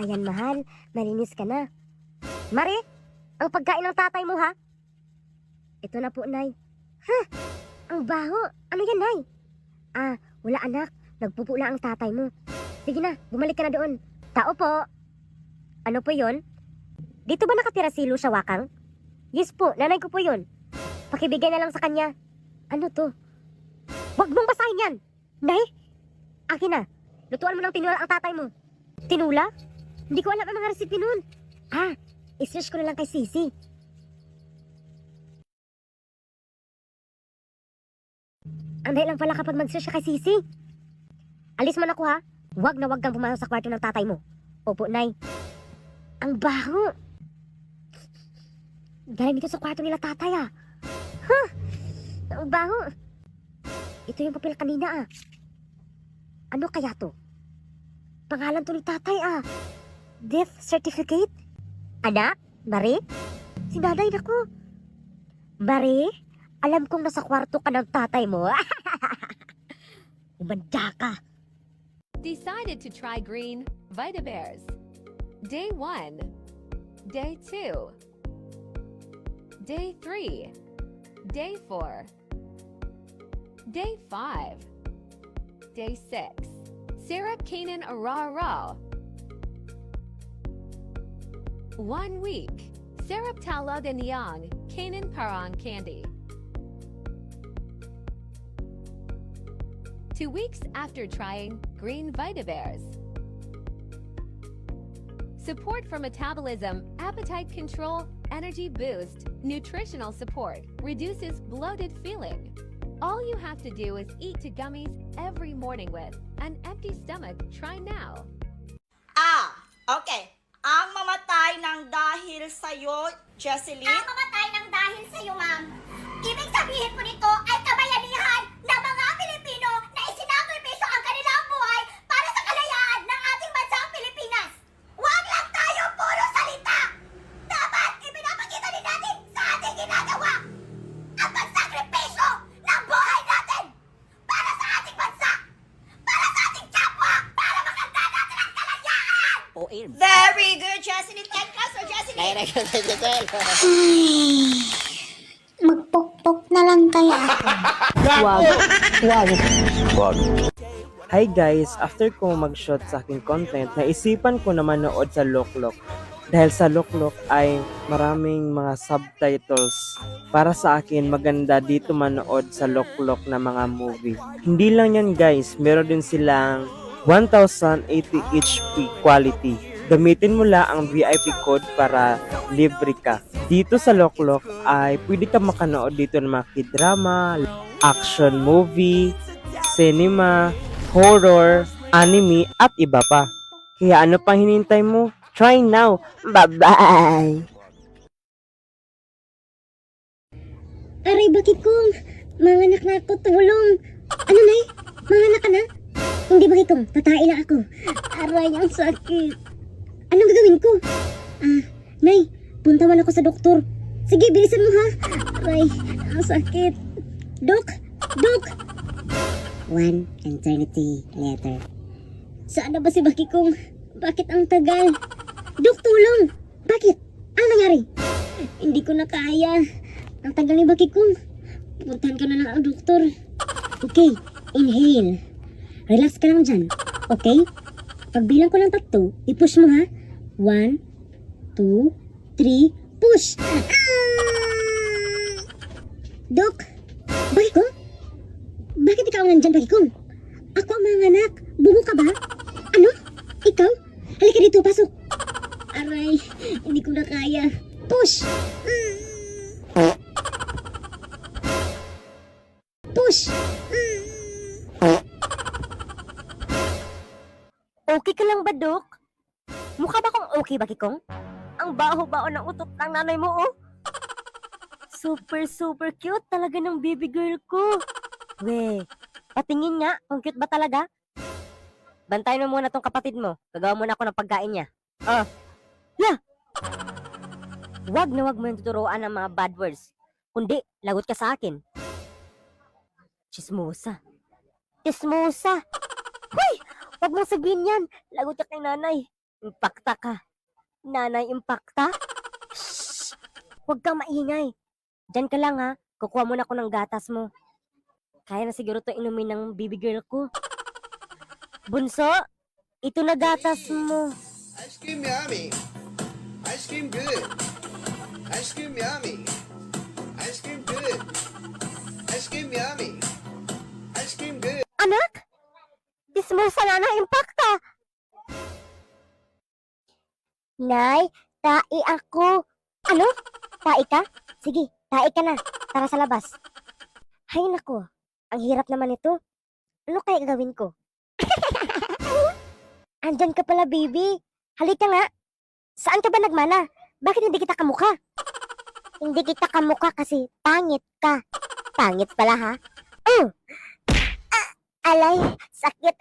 Ayan, mahal. Malinis ka na. Mari, ang pagkain ng tatay mo, ha? Ito na po, Nay. Ha? Ang baho. Ano yan, Nay? Ah, wala anak. Nagpupula ang tatay mo. Sige na, bumalik ka na doon. Tao po. Ano po yon? Dito ba nakatira si Lucia Wakang? Yes po, nanay ko po yon. Pakibigay na lang sa kanya. Ano to? Huwag mong basahin yan! Nay, akin na. Lutuan mo ng tinula ang tatay mo. Tinula? Hindi ko alam ang mga recipe nun. Ah, isearch ko na lang kay Sisi. Ang dahil lang pala kapag mag-search ka kay Sisi. Alis mo na ako, ha. Huwag na huwag kang pumasok sa kwarto ng tatay mo. Opo, Nay. Ang baho. Galing dito sa kwarto nila tatay, ah. Huh! Ang baho. Ito yung papel kanina, ah. Ano kaya to? Pangalan to ni tatay, ah. Death certificate? Anak? Mari? Si nanay na ko. Mari? Alam kong nasa kwarto ka ng tatay mo. Umanda ka. Decided to try green Vitabears. Day 1. Day 2. Day 3. Day 4. Day 5. Day 6. Syrup Kanan Ara. 1 week. Syrup Tala de Niang Kanan Parang Candy. 2 weeks after trying Green Vitabears. Support for metabolism, appetite control, energy boost, nutritional support, reduces bloated feeling. All you have to do is eat 2 gummies every morning with an empty stomach. Try now. Okay. Ang mamatay ng dahil sa'yo, Jesseline? Ang mamatay ng dahil sa'yo, ma'am. Ibig sabihin po nito ay kabayanihan ng mga Pilipino na isinakripisyo ang kanilang buhay para sa kalayaan ng ating bansang Pilipinas. Huwag lang tayo puro salita! Dapat ipinapakita din natin sa ating ginagawa ang pagsakripisyo ng buhay natin para sa ating bansa, para sa ating kapwa, para makanta natin ang kalayaan! Very good, Jesseline. And Pastor Jesseline. Magpokpok na lang kaya ako. Hi guys! After ko mag-shot sa aking content, naisipan ko na manood sa Loklok. Dahil sa Loklok ay maraming mga subtitles. Para sa akin, maganda dito manood sa Loklok na mga movie. Hindi lang yan guys, meron din silang 1080 HP quality. Gamitin mo lang ang VIP code para libre ka. Dito sa Loklok ay pwede ka makanood dito ng mga k-drama, action movie, cinema, horror, anime, at iba pa. Kaya ano pang hinintay mo? Try now! Bye-bye! Aray, bakit kong? Manganak na ako, tulong. Ano, Nay? Manganak ka na? Hindi, bakit kong? Tatai lang ako. Aray, ang sakit. Anong gagawin ko? Nay, puntawan ako sa doktor. Sige, bilisan mo, ha? Aray, ang sakit. Dok! Dok! 1 eternity later. Saan na ba si Bakikong? Bakit ang tagal? Dok, tulong! Bakit? Ano nangyari? Hindi ko na kaya. Ang tagal ni Bakikong. Puntahan ka na lang ang doktor. Okay, inhale. Relax ka lang dyan. Okay? Pagbilang ko ng 3, i-push mo ha. 1, 2, 3, push! Dok! Bakikong? Bakit ikaw nandyan, Bakikong? Ako ang manganak. Bubo ka ba? Ano? Ikaw? Halika dito, pasok. Aray, hindi ko na kaya. Push! Push! Okay ka lang ba, Dok? Mukha ba kong okay, Bakikong? Ang baho-baho ng utot ng nanay mo, oh. Super cute talaga ng baby girl ko. We, patingin nga kung cute ba talaga. Bantayan mo muna tong kapatid mo. Gagawa muna ako ng pagkain niya. Yeah! Wag na wag mo yung tuturuan ng mga bad words. Kundi, lagot ka sa akin. Chismosa. Chismosa! Hoy! Wag mong sabihin yan. Lagot ka kay nanay. Impakta ka. Nanay, impakta? Shh! Huwag kang maingay. Diyan ka lang ha. Kukuha muna ako ng gatas mo. Kaya na siguro to inumin ng baby girl ko. Bunso, ito na gatas mo. Ice cream yummy. Ice cream good. Ice cream yummy. Ice cream good. Ice cream yummy. Ice cream good. Anak! Dismursa na ng impakta! Nay, tai ako. Ano? Tai ka? Sige, tai ka na. Tara sa labas. Hay nako, ang hirap naman ito. Ano kaya gawin ko? Andyan ka pala, baby. Halika nga. Saan ka ba nagmana? Bakit hindi kita kamukha? Hindi kita kamukha kasi pangit ka. Pangit pala, ha? Alay, sakit.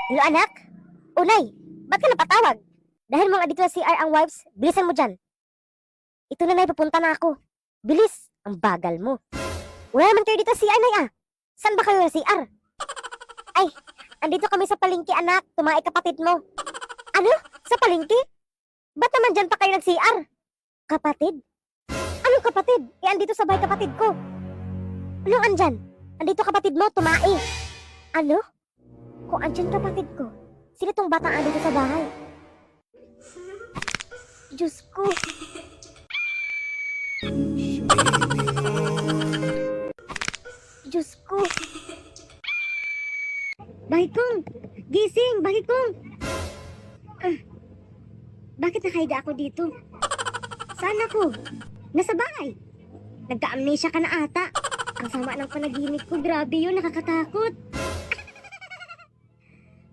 Hello, anak? Unay, ba't ka napatawag? Dahil mga dito sa CR ang wipes, bilisan mo dyan. Ito na, Nay, papunta na ako. Bilis, ang bagal mo. Wala naman kayo dito sa CR, Nay, ah. Saan ba kayo sa CR? Ay, andito kami sa palengke, anak. Tumae kapatid mo. Ano? Sa palengke? Ba't naman dyan pa kayo nag-CR? Kapatid? Anong kapatid? Andito sa bahay kapatid ko. Anong andyan? Andito kapatid mo, tumae. Ano? Kung andyan kapatid ko, sino tong batang andito sa bahay? Diyos ko. Diyos ko. Bakit kong? Gising! Bakit kong? Bakit nakahiga ako dito? Saan ako? Nasa bahay. Nagka-amnesia ka na ata. Ang sama ng panaginip ko. Grabe yun, nakakatakot.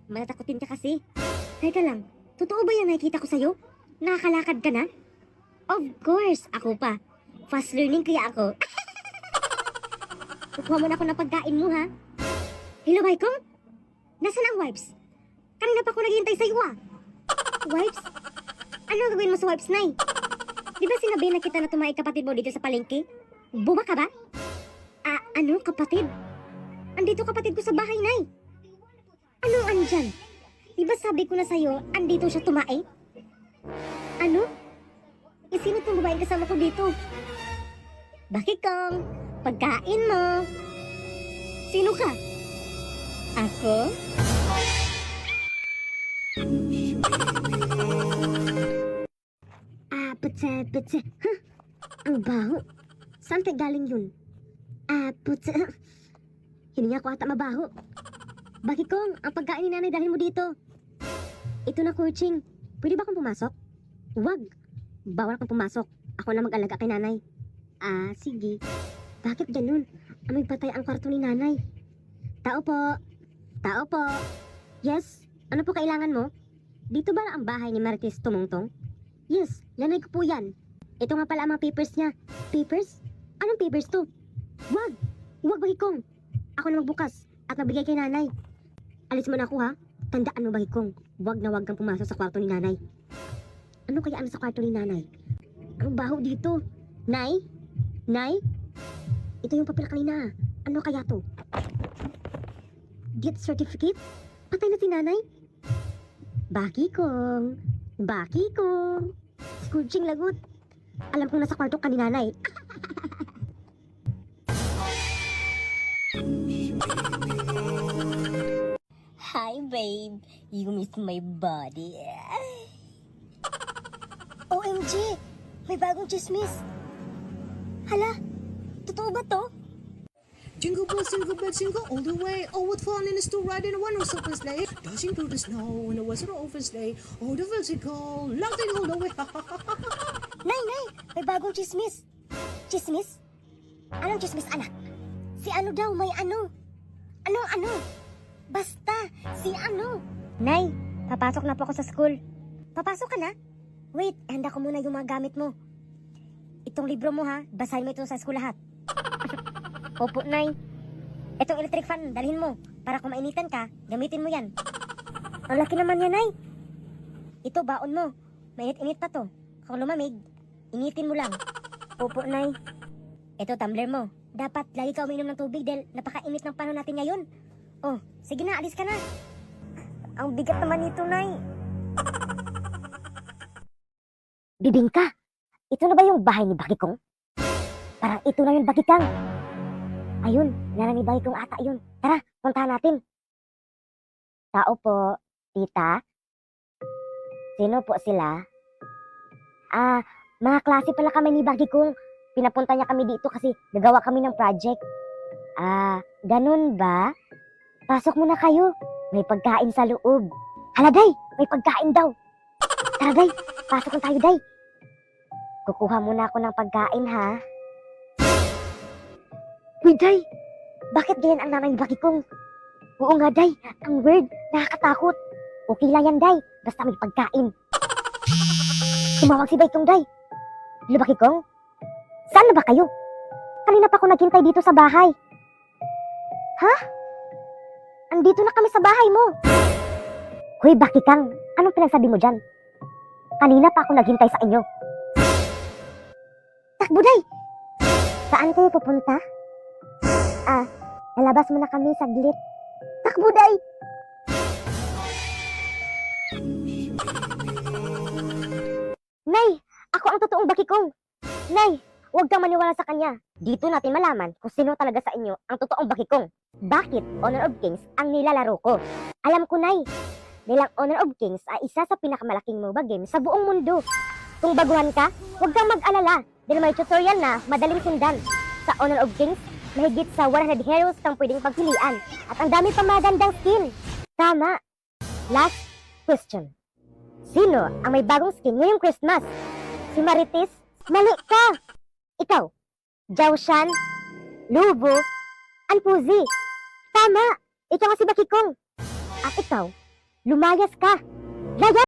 Matatakotin ka kasi. Teka lang, totoo ba yung nakikita ko sa'yo? Nakakalakad ka na? Of course, ako pa. Fast learning kaya ako. Kukuha mo na ako ng pagkain mo, ha? Hello, Baikong? Nasaan ang wipes? Kanina pa ako naghihintay sa'yo, ah. Wipes? Ano ang gagawin mo sa wipes, Nay? Di ba sinabi na kita na tumae kapatid mo dito sa palengke? Buba ka ba? Ano, kapatid? Andito kapatid ko sa bahay, Nay. Anong andyan? Di ba sabi ko na sa'yo, andito siya tumae? Ano? Eh, sino itong babaeng kasama ko dito? Bakit kong? Pagkain mo. Sino ka? Ako? Putse. Huh? Ang baho. Saan tayo galing yun? Putse. Hininga ko ata mabaho. Bakit kong? Ang pagkain ni nanay dalhin mo dito. Ito na, Kurching. Pwede ba akong pumasok? Huwag. Bawal kang pumasok. Ako na mag-alaga kay nanay. Sige. Bakit ganun? Amoy patay ang kwarto ni nanay. Tao po. Tao po. Yes? Ano po kailangan mo? Dito ba ang bahay ni Marites Tumongtong? Yes, nanay ko po yan. Ito nga pala ang mga papers niya. Papers? Anong papers to? Wag! Huwag, Bahikong. Ako na magbukas at magbigay kay nanay. Alis mo na ako, ha? Tandaan mo, Bahikong. Huwag na huwag kang pumasok sa kwarto ni nanay. Ano kaya ano sa kwarto ni nanay? Ang baho dito. Nay? Nay? Ito yung papel kanina. Ano kaya to? Gift certificate? Patay na si nanay? Bakikong. Scourging lagot. Alam kong nasa kwarto ka ni nanay. Hi, babe. You miss my body. OMG! May bagong chismis. Hala, totoo ba to? Jingle bells, jingle all the way. Oh, what fun it is to ride in a one-horse open sleigh, dashing through the snow in a western open sleigh. Oh, the bells jingle, laughing all the way. Nay, may bagong chismis. Chismis? Anong chismis, anak? Si ano daw, may ano? Ano? Basta, si ano? Nay, papasok na po ako sa school. Papasok ka na? Wait, handa ko muna yung mga gamit mo. Itong libro mo, ha? Basahin mo ito sa school lahat. Opo, Nay. Itong electric fan, dalhin mo. Para kung mainitan ka, gamitin mo yan. Ang laki naman yan, Nay. Ito, baon mo. Mainit-init pa to. Kung lumamig, initin mo lang. Opo, Nay. Ito, tumbler mo. Dapat lagi ka uminom ng tubig dahil napakainit ng panahon natin ngayon. Oh, sige na, alis ka na. Ang bigat naman nito, Nay. Bibingka, ito na ba yung bahay ni Bakikong? Parang ito na yung Bakikang. Ayun, nara ni Bakikong ata yun. Tara, puntahan natin. Tao po, tita. Sino po sila? Mga klase pala kami ni Bakikong. Pinapunta niya kami dito kasi gagawa kami ng project. Ganun ba? Pasok muna kayo. May pagkain sa loob. Hala, Day! May pagkain daw. Tara, Day. Pasok na tayo, Day. Kukuha muna ako ng pagkain, ha? Uy, Day! Bakit ganyan ang nanay ni Bakikong? Oo nga, Day. Ang weird. Nakakatakot. Okay lang yan, Day. Basta may pagkain. Tumawag si Bakikong, Day. Hello, Bakikong? Saan na ba kayo? Kanina pa ako naghintay dito sa bahay. Ha? Andito na kami sa bahay mo. Hoy, Bakikang, anong pinagsabi mo dyan? Kanina pa ako naghintay sa inyo. Takbo, Day! Saan kayo pupunta? Lalabas muna kami saglit. Takbo, Day! Nay! Ako ang totoong Bakikong! Nay! Huwag kang maniwala sa kanya. Dito natin malaman kung sino talaga sa inyo ang totoong Bakikong. Bakit Honor of Kings ang nilalaro ko? Alam ko, Nay. Dahil ang Honor of Kings ay isa sa pinakamalaking MOBA game sa buong mundo. Kung baguhan ka, huwag kang mag-alala. Dahil may tutorial na madaling sundan. Sa Honor of Kings, mahigit sa 100 heroes kang pwedeng pagpilian. At ang dami pa magandang skin. Tama. Last question. Sino ang may bagong skin ngayong Christmas? Si Marites? Mali ka! Ikaw, Jowshan, Lubo, Anpuzi. Tama! Ikaw nga si Bakikong. At ikaw, lumayas ka. Laya!